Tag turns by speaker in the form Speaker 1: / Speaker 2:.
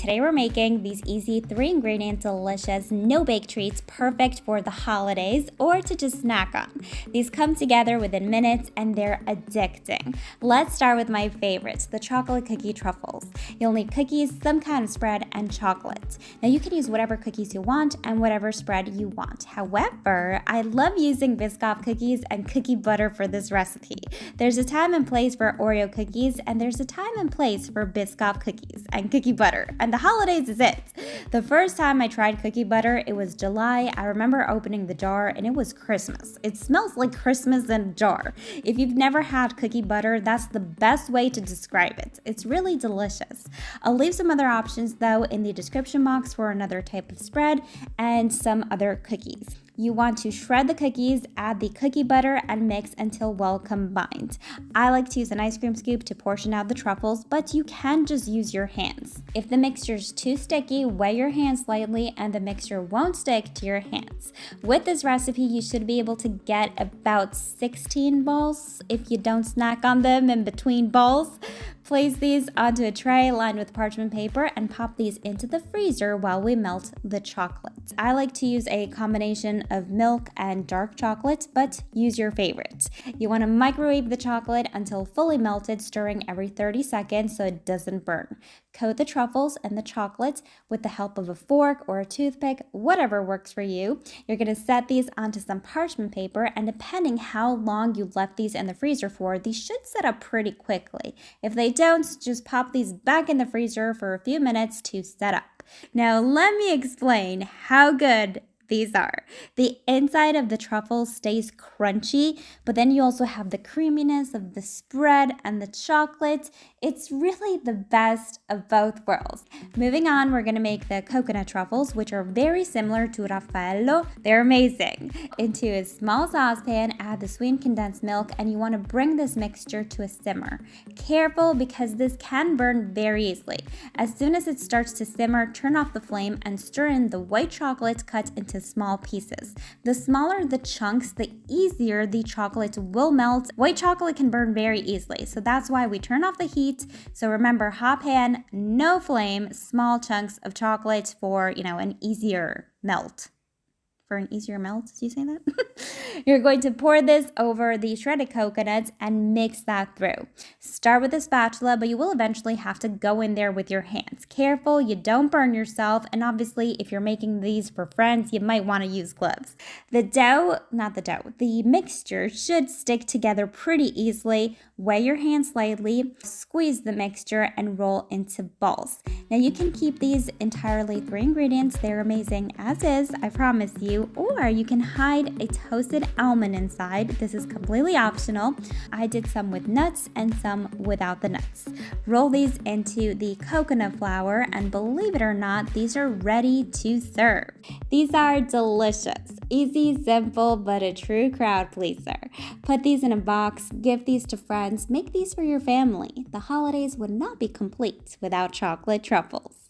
Speaker 1: Today we're making these easy 3-ingredient delicious no-bake treats perfect for the holidays or to just snack on. These come together within minutes and they're addicting. Let's start with my favorites, the chocolate cookie truffles. You'll need cookies, some kind of spread, and chocolate. Now you can use whatever cookies you want and whatever spread you want. However, I love using Biscoff cookies and cookie butter for this recipe. There's a time and place for Oreo cookies and there's a time and place for Biscoff cookies and cookie butter. And the holidays is it. The first time I tried cookie butter, it was July. I remember opening the jar and it was Christmas. It smells like Christmas in a jar. If you've never had cookie butter, that's the best way to describe it. It's really delicious. I'll leave some other options though in the description box for another type of spread and some other cookies. You want to shred the cookies, add the cookie butter, and mix until well combined. I like to use an ice cream scoop to portion out the truffles, but you can just use your hands. If the mixture is too sticky, wet your hands slightly and the mixture won't stick to your hands. With this recipe, you should be able to get about 16 balls if you don't snack on them in between balls. Place these onto a tray lined with parchment paper and pop these into the freezer while we melt the chocolate. I like to use a combination of milk and dark chocolate, but use your favorite. You want to microwave the chocolate until fully melted, stirring every 30 seconds so it doesn't burn. Coat the truffles and the chocolate with the help of a fork or a toothpick, whatever works for you. You're going to set these onto some parchment paper, and depending how long you left these in the freezer for, these should set up pretty quickly. If they don't, just pop these back in the freezer for a few minutes to set up. Now let me explain how good these are. The inside of the truffle stays crunchy, but then you also have the creaminess of the spread and the chocolate. It's really the best of both worlds. Moving on, we're going to make the coconut truffles, which are very similar to Raffaello. They're amazing. Into a small saucepan, add the sweetened condensed milk, and you want to bring this mixture to a simmer. Careful because this can burn very easily. As soon as it starts to simmer, turn off the flame and stir in the white chocolate cut into small pieces. The smaller the chunks, the easier the chocolate will melt. White chocolate can burn very easily, so that's why we turn off the heat. So remember, hot pan, no flame, small chunks of chocolate for, an easier melt. For an easier melt, did you say that? You're going to pour this over the shredded coconuts and mix that through. Start with a spatula, but you will eventually have to go in there with your hands. Careful, you don't burn yourself, and obviously if you're making these for friends, you might want to use gloves. The mixture should stick together pretty easily. Wet your hands slightly, squeeze the mixture, and roll into balls. Now you can keep these entirely 3 ingredients. They're amazing as is, I promise you, or you can hide a toasted almond inside. This is completely optional. I did some with nuts and some without the nuts. Roll these into the coconut flour, and believe it or not, these are ready to serve. These are delicious, easy, simple, but a true crowd pleaser. Put these in a box, give these to friends, make these for your family. The holidays would not be complete without chocolate truffles.